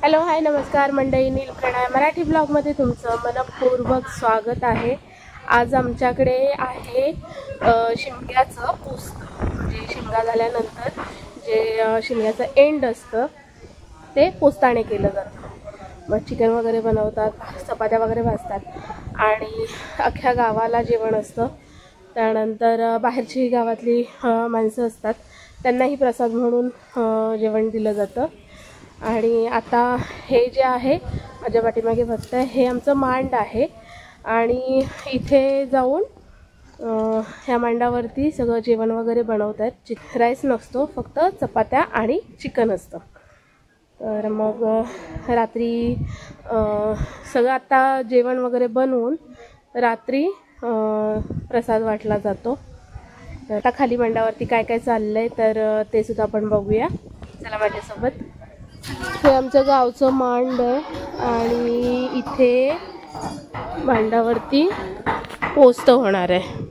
Hello hi नमस्कार मंडळी, नील प्रणय मराठी ब्लॉगमध्ये तुमचं मनपूर्वक स्वागत आहे। आज आमच्याकडे आहे शिमग्याचं पोस्त, म्हणजे शिमगा झाल्यानंतर जे शिमग्याचं एंड असतं ते पोस्ताने केलं जातं। मग चिकन वगैरे बनवतात, चपात्या वगैरे भाजतात आणि अख्ख्या गावाला जेवण असतं। त्यानंतर बाहेरची गावातली माणसं असतात, त्यांनाही प्रसाद म्हणून जेवण दिलं जातं। आणि आता हे जे आहे माझ्या पाठीमागे बघताय हे आमचं मांड आहे आणि इथे जाऊन ह्या मांडावरती सगळं जेवण वगैरे बनवतात। राईस नसतो, फक्त चपात्या आणि चिकन असतं। तर मग रात्री सगळं आता जेवण वगैरे बनवून रात्री प्रसाद वाटला जातो। तर आता खाली मांडावरती काय काय चाललंय तर ते सुद्धा आपण बघूया, चला माझ्यासोबत। हे आमचं गावचं मांड आहे आणि इथे मांडावरती पोस्त होणार आहे।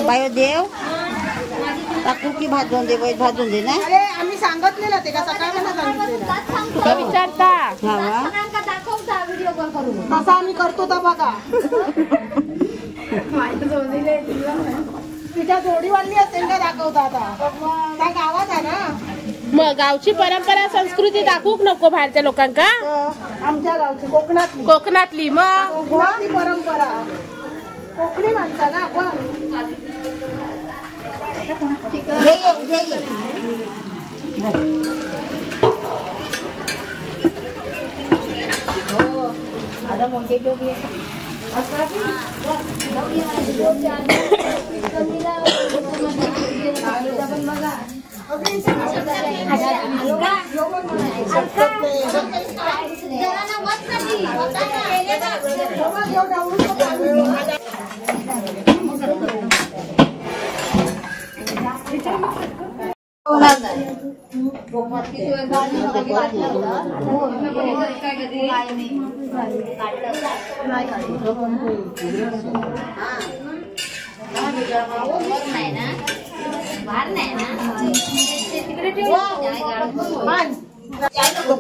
बायो देव टाकू की भाजून दे, भाजून दे ना। अरे आम्ही सांगितलेलं ते का सकाळी मला सांगितलेलं तो विचारता तसा आम्ही करतो तर बघा। तिच्या जोडीवाली असेल का दाखवता आता त्या गावात आहे ना। मग गावची परंपरा संस्कृती दाखवूक नको बाहेरच्या लोकांका। आमच्या गावची कोकणातली मग कोकणातली परंपरा, कोकणी माणसा ना आपण।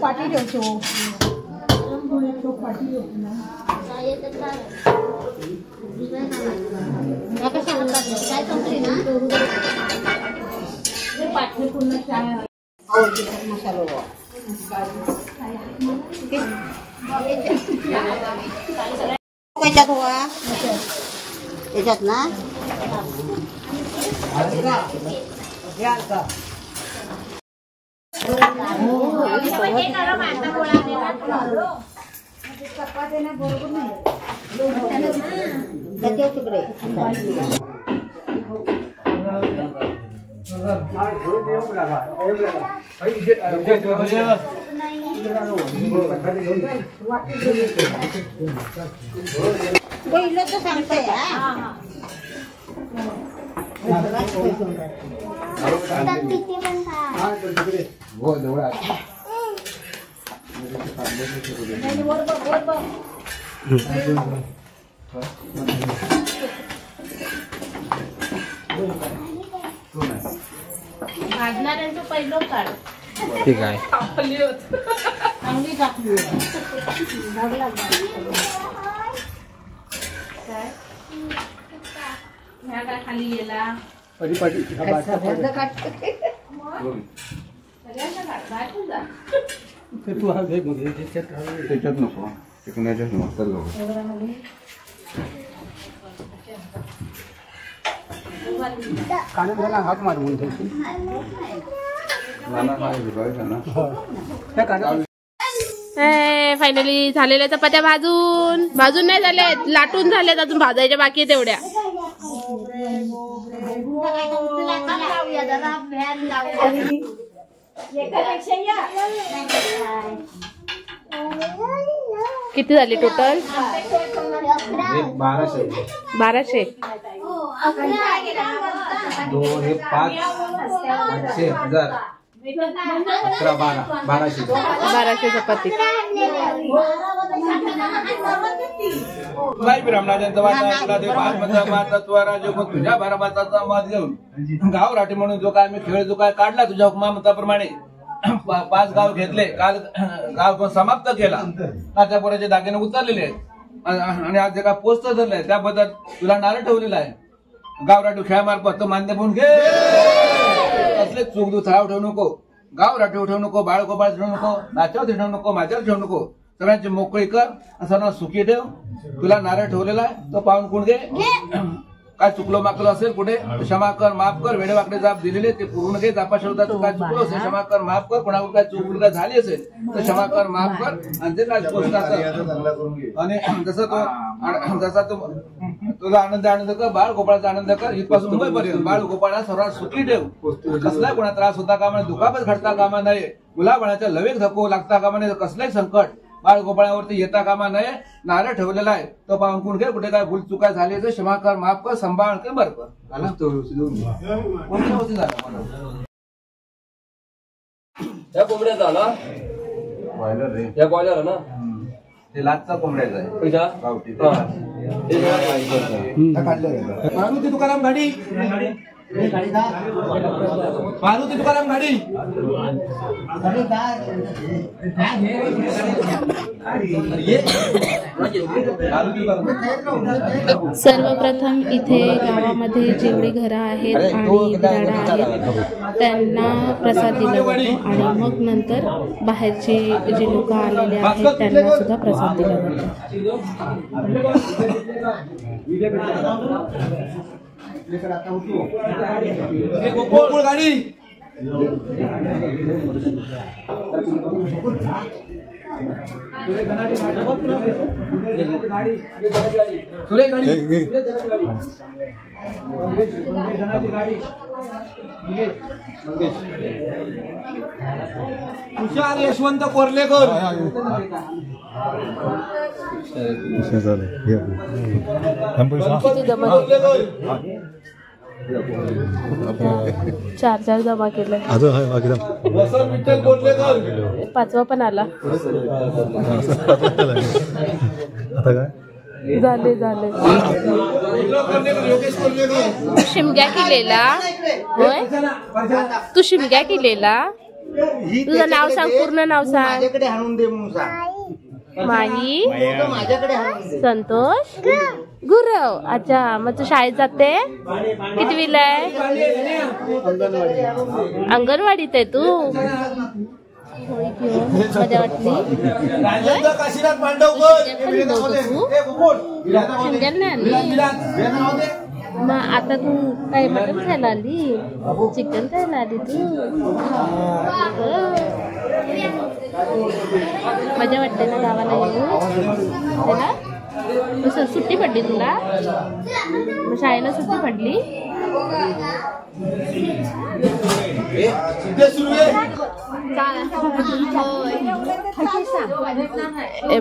पाठी ठेवतो याच्यात हुआ याच्यात ना तिकडे पहिलं तर सांगतोय भाजणाऱ्यांचं पहिलं काढ ठीक आहे। चांगली टाकली काय खाली गेला त्याच्यात नको, चिकनाच्याच नको। हाक मारून फायनली झालेल्या चपात्या भाजून नाही झाल्यात, लाटून झाल्यात, अजून भाजायच्या बाकी आहे तेवढ्या. किती झाली टोटल? 1200. 1200 चपाती. तुझ्या भारताचा मत घेऊन गाव राठी म्हणून जो काय मी खेळ जो काय काढला तुझ्या हुकुमाप्रमाणे 5 गाव घेतले. काल गाव समाप्त केला. त्याच्यापुढे दागिने उतरलेले आहेत आणि आज जे काय पोस्ट धरलंय त्याबद्दल तुला नारळ ठेवलेला आहे. गावराठी खेळामार्फत तो मान्य म्हणून घे. असले चूक दुथळाव ठेवू नको, गाव राठीव ठेवू नको, बाळगोपाळ ठेवू नको, नाच्यावर ठेवू नको, माझ्यावर ठेवू नको. सगळ्यांची मोकळी कर, सर्वांना सुखी ठेव. तुला नारळ ठेवलेला आहे तो पाहून कोण घे. काय चुकलो माकलो असेल कुठे क्षमा कर, माफ कर. वेडे वाकडे जाप दिलेले ते पूर्ण घे. जापा शेवटा तू काय चुकलो असेल क्षमा कर, माफ कर. कोणाकडे काय चूक काय झाली असेल तर क्षमा कर, माफ कर. आणि ते काय गोष्ट असेल आणि जसा तू तुझा आनंद कर, बाळ गोपाळाचा आनंद कर. इथपासून मुंबईपर्यंत बाळ गोपाळा सर्वात सुखी ठेव. कसलाही कोणा त्रास होता कामा नये, दुखापत घडता कामा नये, मुलाबाळाच्या लवेक धक्को लागता कामा नये, कसलंही संकट बाळ गोपाळावरती येता कामा नये. नारळ ठेवलेला आहे तो पाहून कोण घे. कुठे काय भूल चुका झाली तर क्षमा कर, माफ कर, सांभाळ कर, बरं कर. कोणत्या होती झाला या कोंबड्याचा ना बॉयलर रे, या बॉयलर ना ते लाचचा कोंबड्याचा आहे. मारुती तुकाराम गाडी, मारुती तुकाराम गाडी. सर्वप्रथम इथे गावामध्ये जेवढे घरं आहेत आणि बिराडा आहेत त्यांना प्रसाद दिला जातो आणि मग नंतर बाहेरचे जे लोक आलेले आहेत त्यांना सुद्धा प्रसाद दिला जातो. गोकुळ गाडी, सुरे गाडी, तुषार यशवंत कोर्लेकर, चार जमा केलं. विठ्ठल कोर्लेकर, 5वा पण आला. आता काय झाले तू शिमग्या केलेला होय, तू शिमग्या केलेला. तुझं नाव सांग, पूर्ण नाव सांग. माझ्याकडे आणून दे म्हणून सांग. माही माझ्याकडे आणून दे. संतोष गुरव. अच्छा, मग तू शाळेत जाते? कितवीला आहे? अंगणवाडीत आहे तू? मजा वाटली. काशीनाथ मांडवकर, मग आता तू काय मटण खायला आली, चिकन खायला आली तू? मजा वाटते ना गावाला येऊन ना? कसं सुट्टी पडली तुला? मग शाळेला सुट्टी पडली?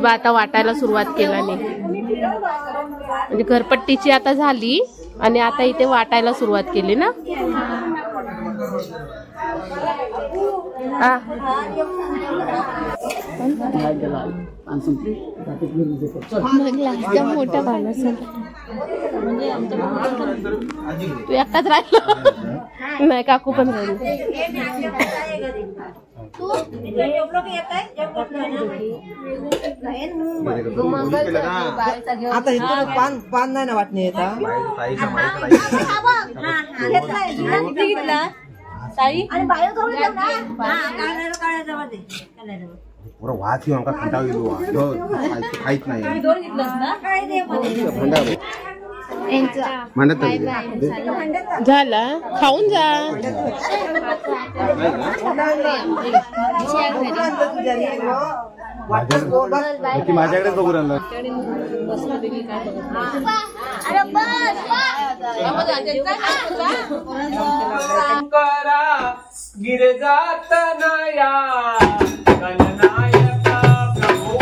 आता वाटायला सुरुवात केल्याने म्हणजे घरपट्टीची आता झाली आणि आता इथे वाटायला सुरुवात केली ना. मोठा भाला तू एकटाच राहिला नाही, काकू पण राहिली. आता इथं पान नाही ना वाटणे येत. वाच घेऊन का खंडाव गेलो काहीच नाही. मांडत झाला खाऊन जा. माझ्याकडेच बघू राहिला. शंकरा गिरजात नया गणनायका प्रभू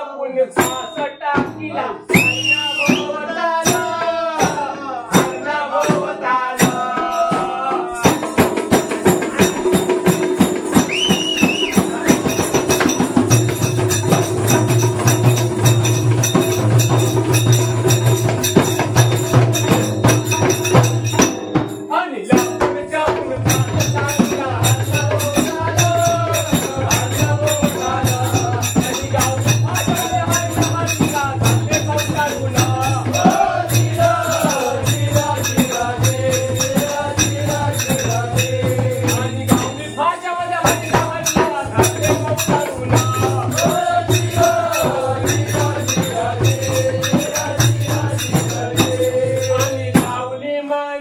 आपण सास टाकीला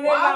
Yeah.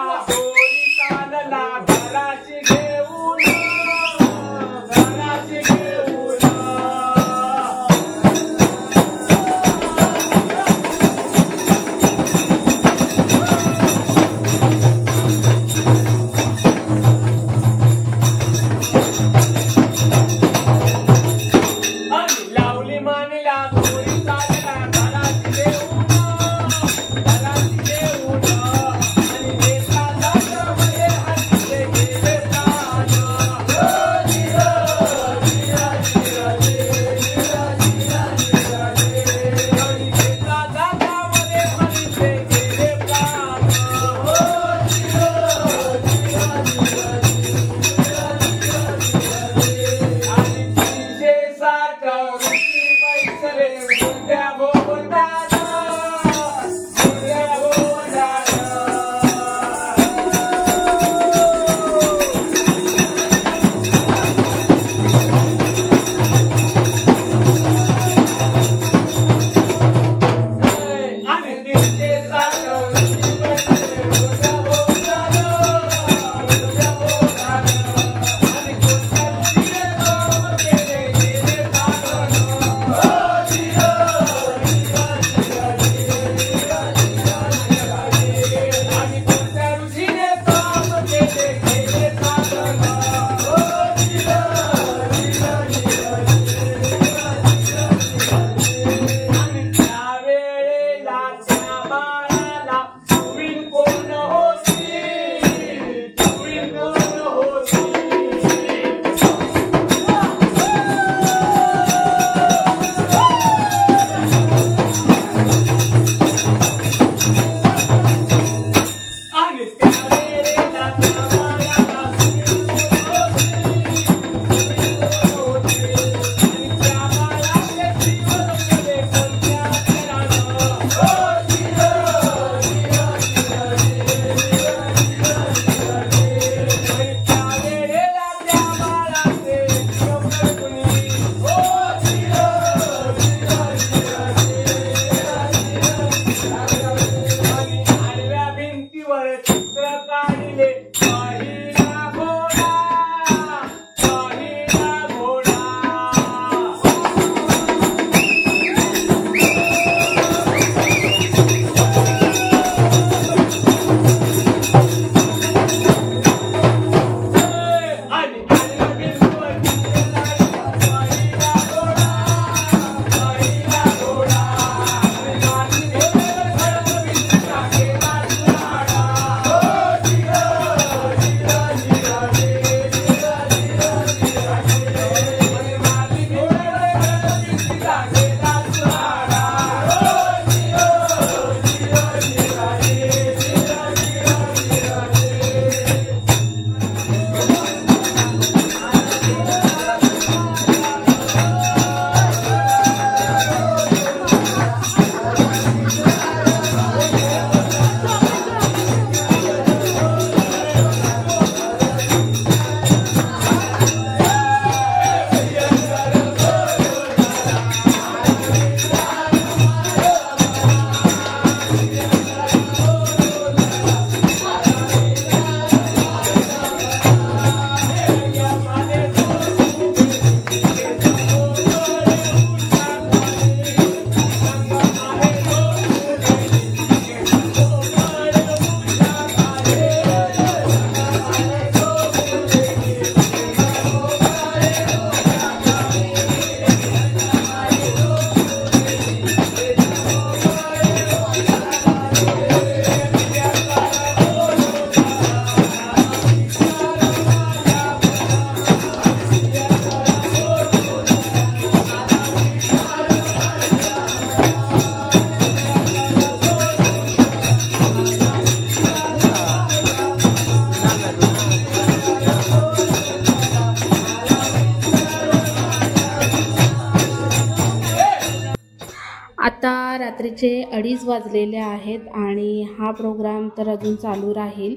आता रात्रीचे 2:30 वाजलेले आहेत आणि हा प्रोग्राम तर अजून चालू राहील.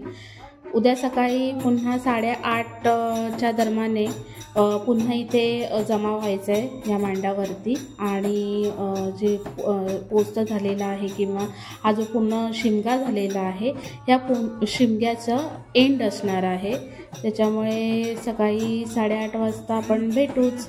उद्या सकाळी पुन्हा 8:30च्या दरम्याने पुन्हा इथे जमा व्हायचं आहे या मांडावरती आणि जे पोस्ट झालेला आहे किंवा हा जो पूर्ण शिमगा झालेला आहे या शिमग्याचं एंड असणार आहे. त्याच्यामुळे सकाळी 8:30 वाजता आपण भेटूच.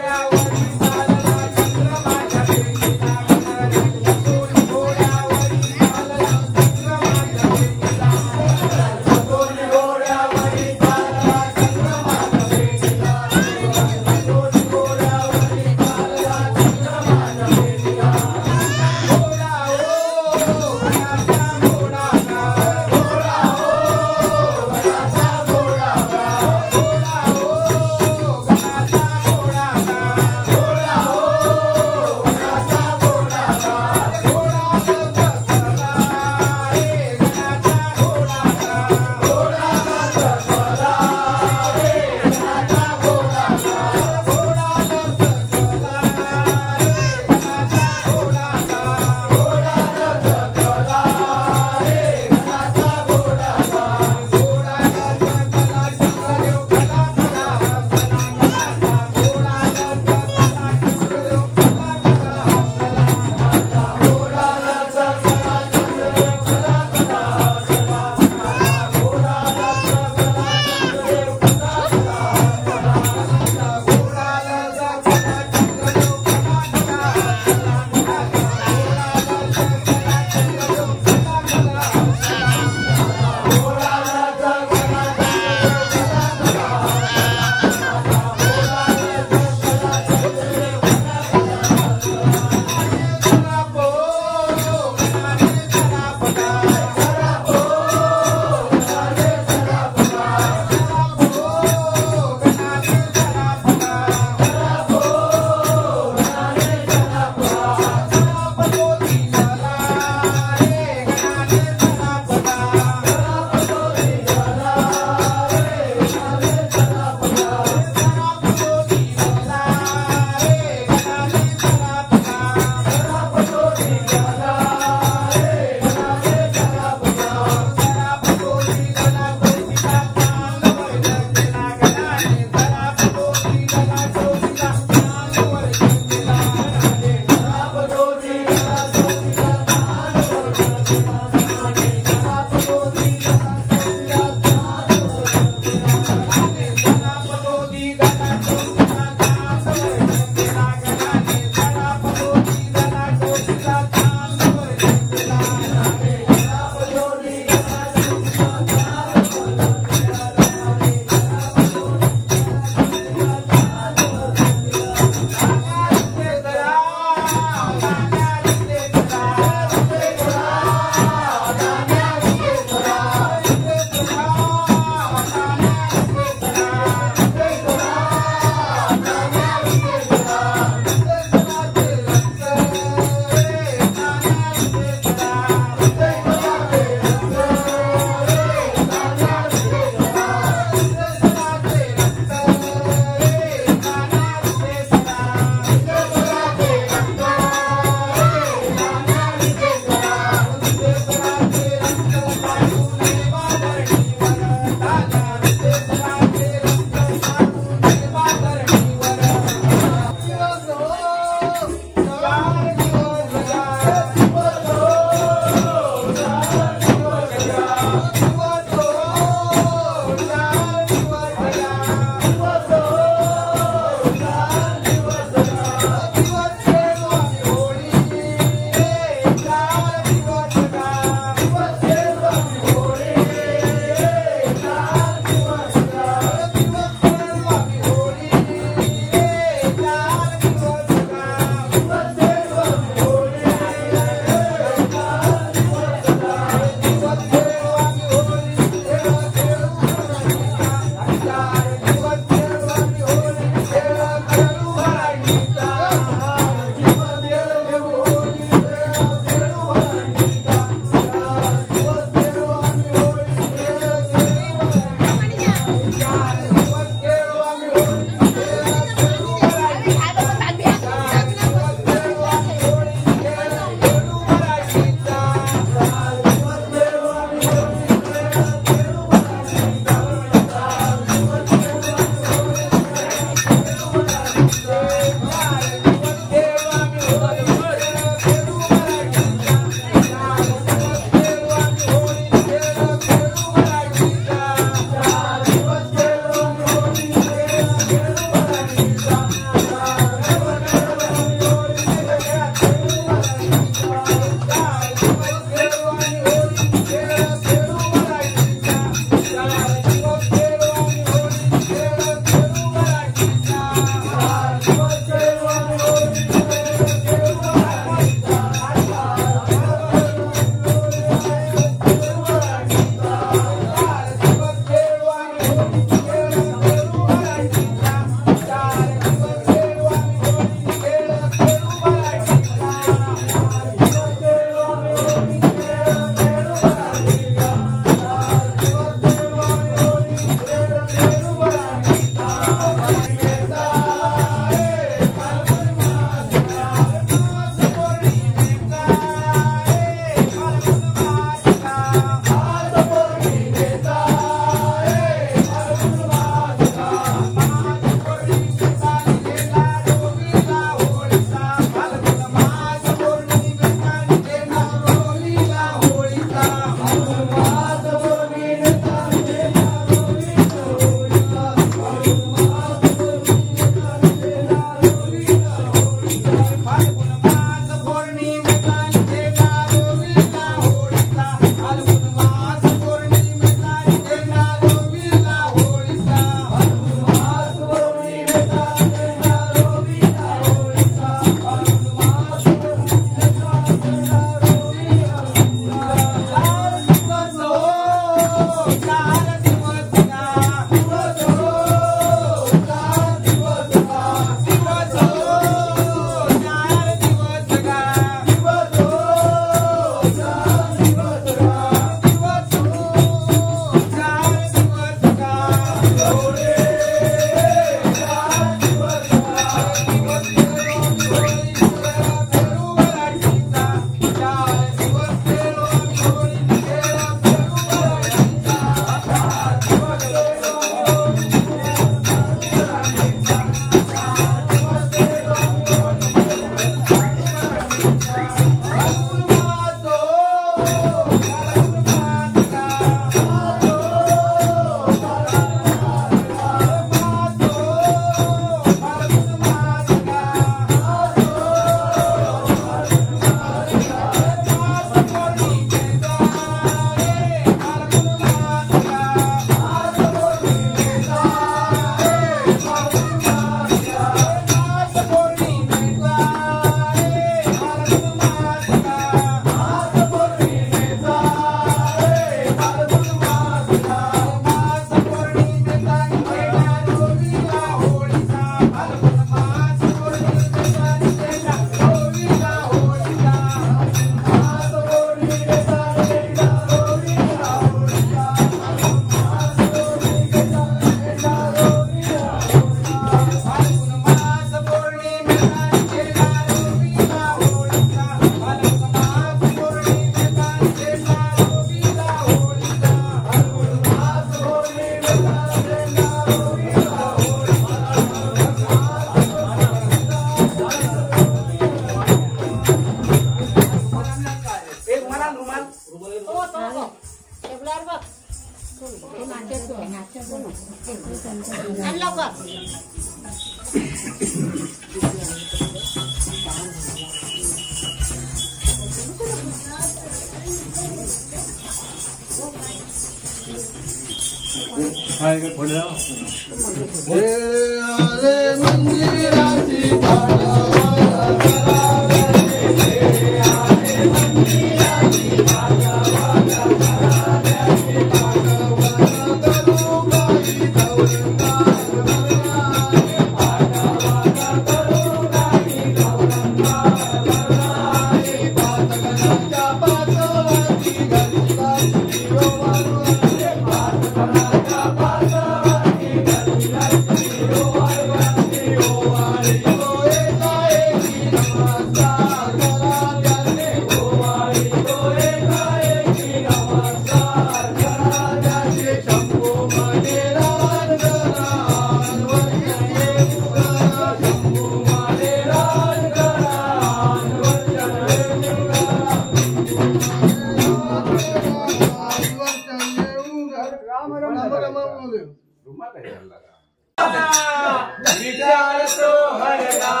विचार तो हरला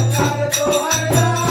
विचार तो हरला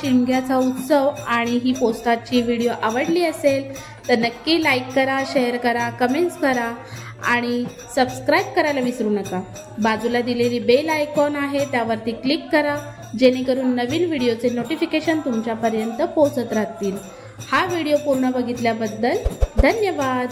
शिमग्याचा उत्सव आणि ही पोस्टाची व्हिडिओ आवडली असेल तर नक्की लाईक करा, शेअर करा, कमेंट्स करा आणि सबस्क्राईब करायला विसरू नका. बाजूला दिलेली बेल आयकॉन आहे त्यावरती क्लिक करा जेणेकरून नवीन व्हिडिओचे नोटिफिकेशन तुमच्यापर्यंत पोहोचत राहतील. हा व्हिडिओ पूर्ण बघितल्याबद्दल धन्यवाद.